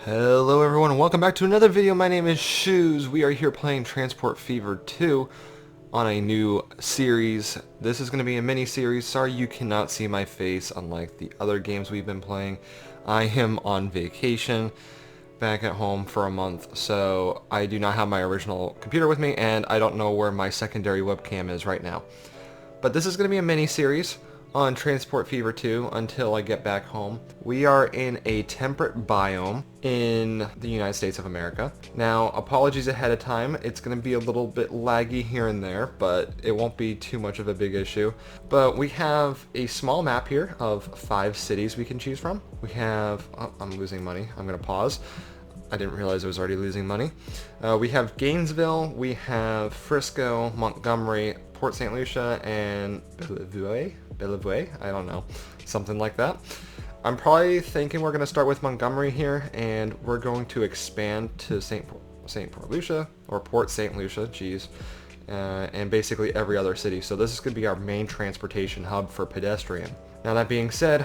Hello everyone and welcome back to another video. My name is Shoes. We are here playing Transport Fever 2 on a new series. This is going to be a mini-series. Sorry you cannot see my face unlike the other games we've been playing. I am on vacation back at home for a month, so I do not have my original computer with me and I don't know where my secondary webcam is right now. But this is going to be a mini-series on Transport Fever 2 until I get back home. We are in a temperate biome in the United States of America. Now, apologies ahead of time. It's going to be a little bit laggy here and there, but it won't be too much of a big issue. But we have a small map here of 5 cities we can choose from. We have... Oh, I'm losing money. I'm going to pause. I didn't realize I was already losing money. We have Gainesville, we have Frisco, Montgomery, Port St. Lucia, and Bellevue? I don't know. Something like that. I'm probably thinking we're going to start with Montgomery here, and we're going to expand to Port Lucia, or Port St. Lucia, geez, and basically every other city. So this is going to be our main transportation hub for pedestrian. Now that being said,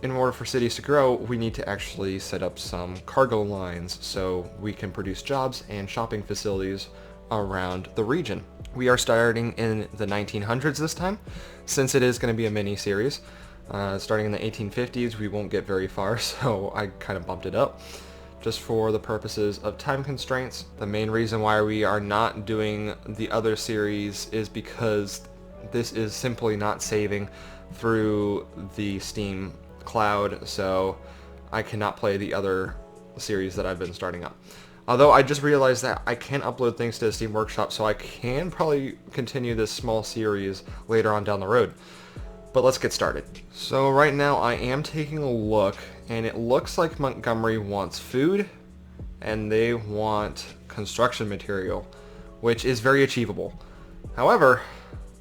in order for cities to grow, we need to actually set up some cargo lines so we can produce jobs and shopping facilities around the region. We are starting in the 1900s this time, since it is going to be a mini-series. Starting in the 1850s, we won't get very far, so I kind of bumped it up just for the purposes of time constraints. The main reason why we are not doing the other series is because this is simply not saving through the Steam cloud, so I cannot play the other series that I've been starting up. Although I just realized that I can't upload things to the Steam Workshop, so I can probably continue this small series later on down the road. But let's get started. So right now I am taking a look, and it looks like Montgomery wants food, and they want construction material, which is very achievable. However,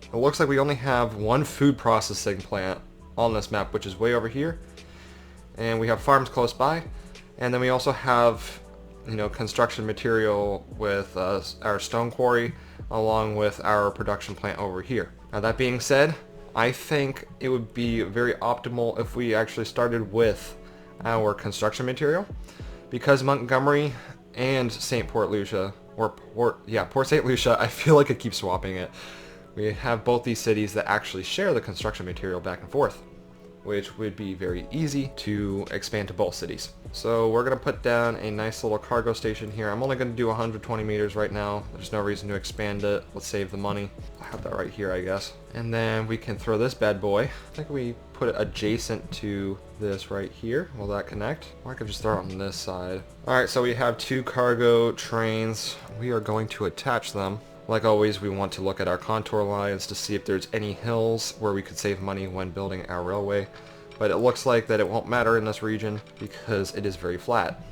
it looks like we only have one food processing plant on this map, which is way over here, and we have farms close by, and then we also have, you know, construction material with our stone quarry along with our production plant over here. Now that being said, I think it would be very optimal if we actually started with our construction material, because Montgomery and Port St. Lucia, I feel like I keep swapping it. We have both these cities that actually share the construction material back and forth, which would be very easy to expand to both cities. So we're going to put down a nice little cargo station here. I'm only going to do 120 meters right now. There's no reason to expand it. Let's save the money. I'll have that right here, I guess. And then we can throw this bad boy. I think we put it adjacent to this right here. Will that connect? Or I could just throw it on this side. Alright, so we have 2 cargo trains. We are going to attach them. Like always, we want to look at our contour lines to see if there's any hills where we could save money when building our railway. But it looks like that it won't matter in this region because it is very flat.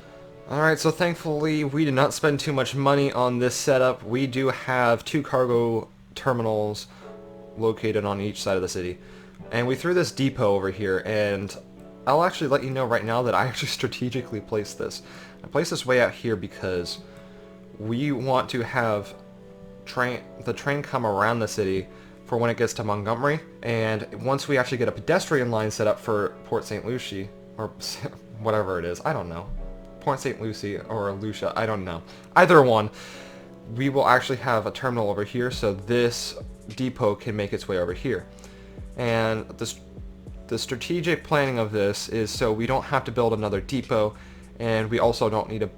Alright, so thankfully we did not spend too much money on this setup. We do have 2 cargo terminals located on each side of the city. And we threw this depot over here, and I'll actually let you know right now that I actually strategically placed this. I placed this way out here because we want to have the train come around the city for when it gets to Montgomery, and once we actually get a pedestrian line set up for Port St. Lucie, or whatever it is, I don't know, Port St. Lucie or Lucia, I don't know, either one, we will actually have a terminal over here, so this depot can make its way over here. And the strategic planning of this is so we don't have to build another depot, and we also don't need to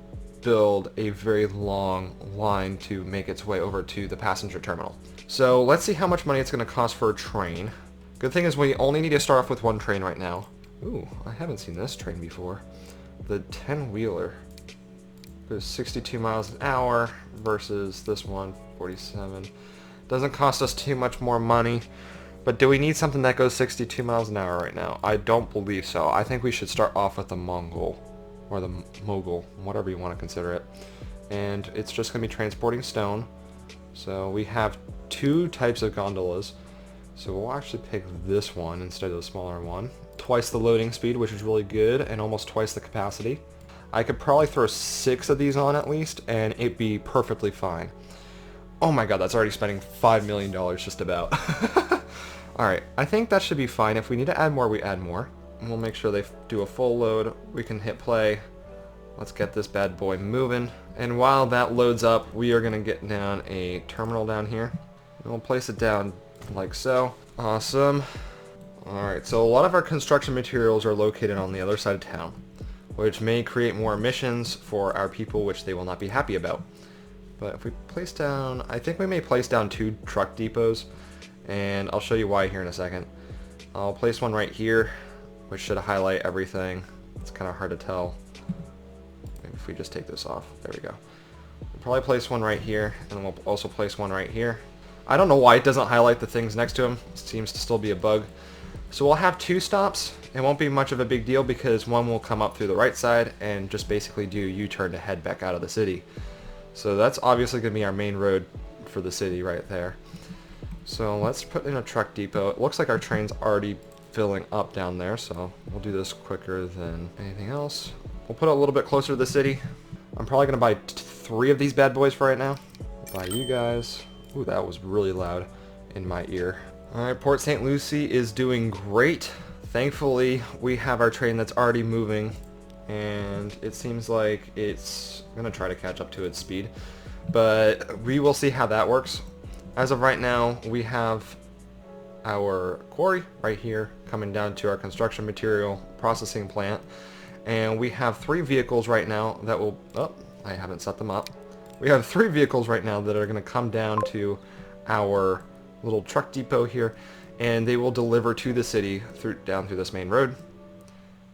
build a very long line to make its way over to the passenger terminal. So let's see how much money it's going to cost for a train. Good thing is we only need to start off with 1 train right now. Ooh, I haven't seen this train before. The 10-wheeler goes 62 miles an hour versus this one, 47. Doesn't cost us too much more money, but do we need something that goes 62 miles an hour right now? I don't believe so. I think we should start off with the Mongol. Or the Mogul, whatever you want to consider it. And it's just going to be transporting stone. So we have 2 types of gondolas. So we'll actually pick this one instead of the smaller one. Twice the loading speed, which is really good, and almost twice the capacity. I could probably throw 6 of these on at least, and it'd be perfectly fine. Oh my god, that's already spending $5 million just about. Alright, I think that should be fine. If we need to add more, we add more. We'll make sure they do a full load. We can hit play. Let's get this bad boy moving. And while that loads up, we are going to get down a terminal down here. We'll place it down like so. Awesome. Alright, so a lot of our construction materials are located on the other side of town, which may create more emissions for our people, which they will not be happy about. But if we place down, I think we may place down 2 truck depots, and I'll show you why here in a second. I'll place one right here, which should highlight everything. It's kind of hard to tell. Maybe if we just take this off. There we go. We'll probably place one right here, and then we'll also place one right here. I don't know why it doesn't highlight the things next to them. It seems to still be a bug. So we'll have 2 stops. It won't be much of a big deal because one will come up through the right side and just basically do a U-turn to head back out of the city. So that's obviously going to be our main road for the city right there. So let's put in a truck depot. It looks like our train's already filling up down there, so we'll do this quicker than anything else. We'll put it a little bit closer to the city. I'm probably going to buy 3 of these bad boys for right now. Buy you guys. Ooh, that was really loud in my ear. Alright, Port St. Lucie is doing great. Thankfully, we have our train that's already moving, and it seems like it's going to try to catch up to its speed. But we will see how that works. As of right now, we have our quarry right here coming down to our construction material processing plant. And we have 3 vehicles right now that will... Oh, I haven't set them up. We have 3 vehicles right now that are going to come down to our little truck depot here, and they will deliver to the city down through this main road.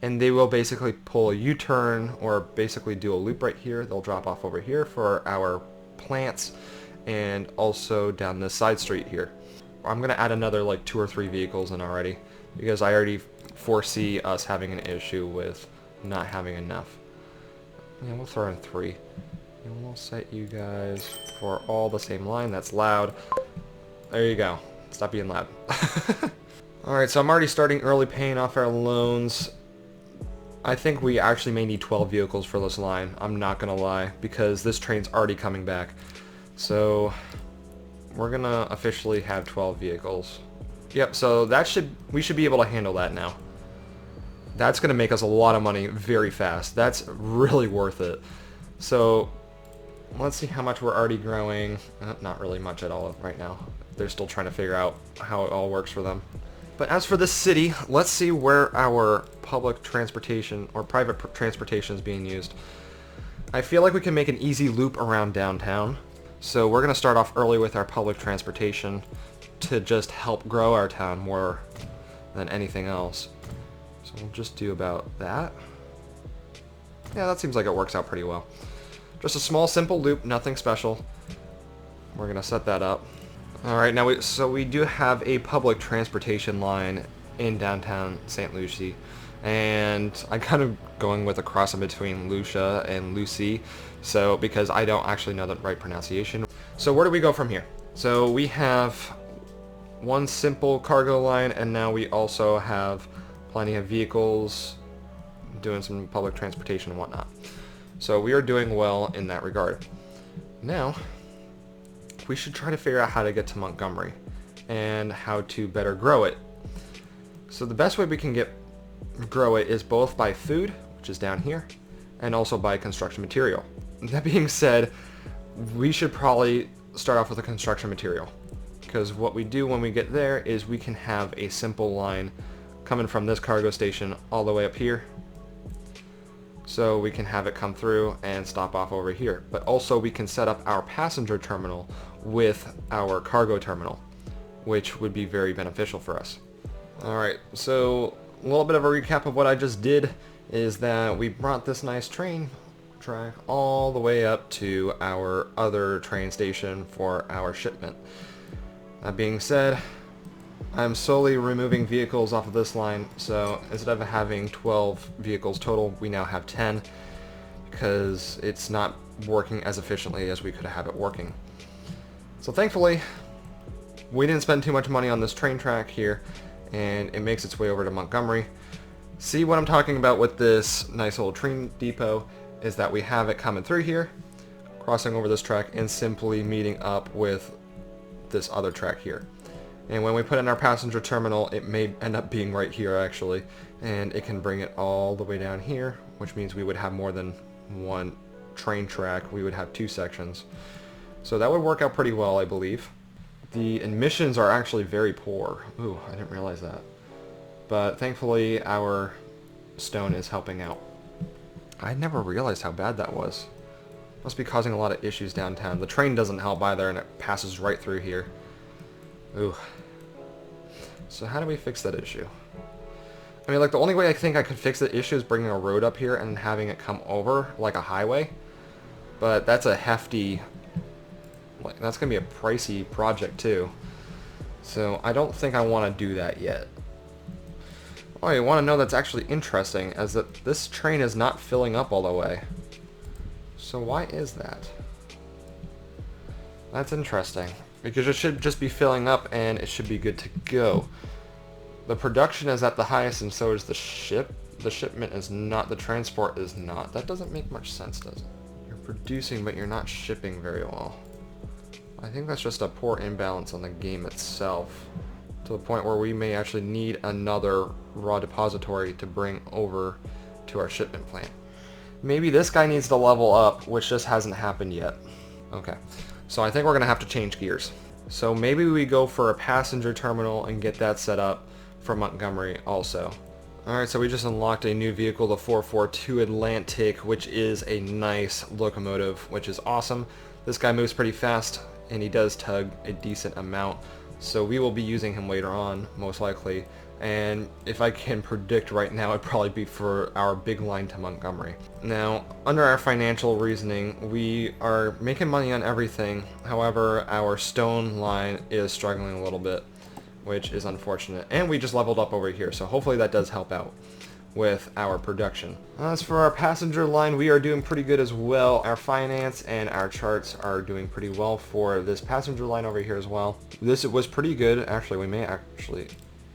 And they will basically pull a U-turn or basically do a loop right here. They'll drop off over here for our plants and also down this side street here. I'm going to add another like 2 or 3 vehicles in already because I already foresee us having an issue with not having enough. Yeah, we'll throw in 3. And we'll set you guys for all the same line. That's loud. There you go. Stop being loud. Alright, so I'm already starting early paying off our loans. I think we actually may need 12 vehicles for this line. I'm not going to lie, because this train's already coming back. So we're going to officially have 12 vehicles. Yep, so we should be able to handle that now. That's going to make us a lot of money very fast. That's really worth it. So let's see how much we're already growing. Not really much at all right now. They're still trying to figure out how it all works for them. But as for the city, let's see where our public transportation or private transportation is being used. I feel like we can make an easy loop around downtown. So we're going to start off early with our public transportation to just help grow our town more than anything else. So we'll just do about that. Yeah, that seems like it works out pretty well. Just a small, simple loop, nothing special. We're going to set that up. Alright, now we do have a public transportation line in downtown St. Lucie. And I'm kind of going with a cross in between Lucia and Lucy, so because I don't actually know the right pronunciation. So where do we go from here? So we have one simple cargo line, and now we also have plenty of vehicles doing some public transportation and whatnot. So we are doing well in that regard. Now, we should try to figure out how to get to Montgomery and how to better grow it. So the best way we can grow it is both by food, which is down here, and also by construction material. That being said, we should probably start off with the construction material, because what we do when we get there is we can have a simple line coming from this cargo station all the way up here. So we can have it come through and stop off over here. But also we can set up our passenger terminal with our cargo terminal, which would be very beneficial for us. Alright, so a little bit of a recap of what I just did is that we brought this nice train track all the way up to our other train station for our shipment. That being said, I'm slowly removing vehicles off of this line, so instead of having 12 vehicles total, we now have 10, because it's not working as efficiently as we could have it working. So thankfully, we didn't spend too much money on this train track here, and it makes its way over to Montgomery. See what I'm talking about with this nice old train depot is that we have it coming through here, crossing over this track, and simply meeting up with this other track here. And when we put in our passenger terminal, it may end up being right here actually, and it can bring it all the way down here, which means we would have more than one train track, we would have 2 sections. So that would work out pretty well, I believe. The emissions are actually very poor. Ooh, I didn't realize that. But thankfully our stone is helping out. I never realized how bad that was. Must be causing a lot of issues downtown. The train doesn't help either, and it passes right through here. Ooh. So how do we fix that issue? I mean, like, the only way I think I could fix the issue is bringing a road up here and having it come over like a highway. But that's a hefty... like, that's going to be a pricey project, too. So I don't think I want to do that yet. Oh, you want to know that's actually interesting, is that this train is not filling up all the way. So why is that? That's interesting, because it should just be filling up and it should be good to go. The production is at the highest and so is the ship. The shipment is not, the transport is not. That doesn't make much sense, does it? You're producing but you're not shipping very well. I think that's just a poor imbalance on the game itself, to the point where we may actually need another raw depository to bring over to our shipment plant. Maybe this guy needs to level up, which just hasn't happened yet. Okay, so I think we're going to have to change gears. So maybe we go for a passenger terminal and get that set up for Montgomery also. Alright, so we just unlocked a new vehicle, the 442 Atlantic, which is a nice locomotive, which is awesome. This guy moves pretty fast, and he does tug a decent amount. So we will be using him later on, most likely. And if I can predict right now, it'd probably be for our big line to Montgomery. Now, under our financial reasoning, we are making money on everything. However, our stone line is struggling a little bit, which is unfortunate. And we just leveled up over here, so hopefully that does help out with our production. As for our passenger line, we are doing pretty good as well. Our finance and our charts are doing pretty well for this passenger line over here as well. This was pretty good. Actually, we may actually...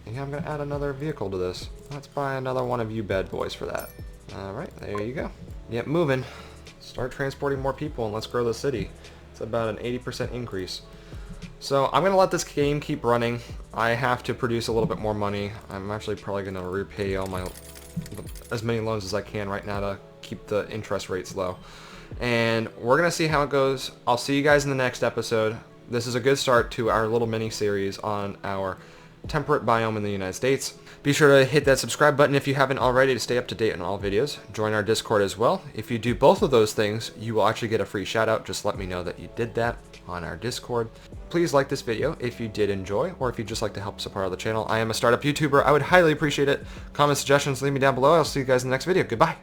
yeah, I'm going to add another vehicle to this. Let's buy another one of you bad boys for that. Alright, there you go. Yep, moving. Start transporting more people and let's grow the city. It's about an 80% increase. So I'm going to let this game keep running. I have to produce a little bit more money. I'm actually probably going to repay all my... as many loans as I can right now to keep the interest rates low. And we're going to see how it goes. I'll see you guys in the next episode. This is a good start to our little mini-series on our temperate biome in the United States. Be sure to hit that subscribe button if you haven't already to stay up to date on all videos. Join our Discord as well. If you do both of those things, you will actually get a free shout out. Just let me know that you did that on our Discord. Please like this video if you did enjoy, or if you'd just like to help support the channel. I am a startup YouTuber. I would highly appreciate it. Comment suggestions, leave me down below. I'll see you guys in the next video. Goodbye.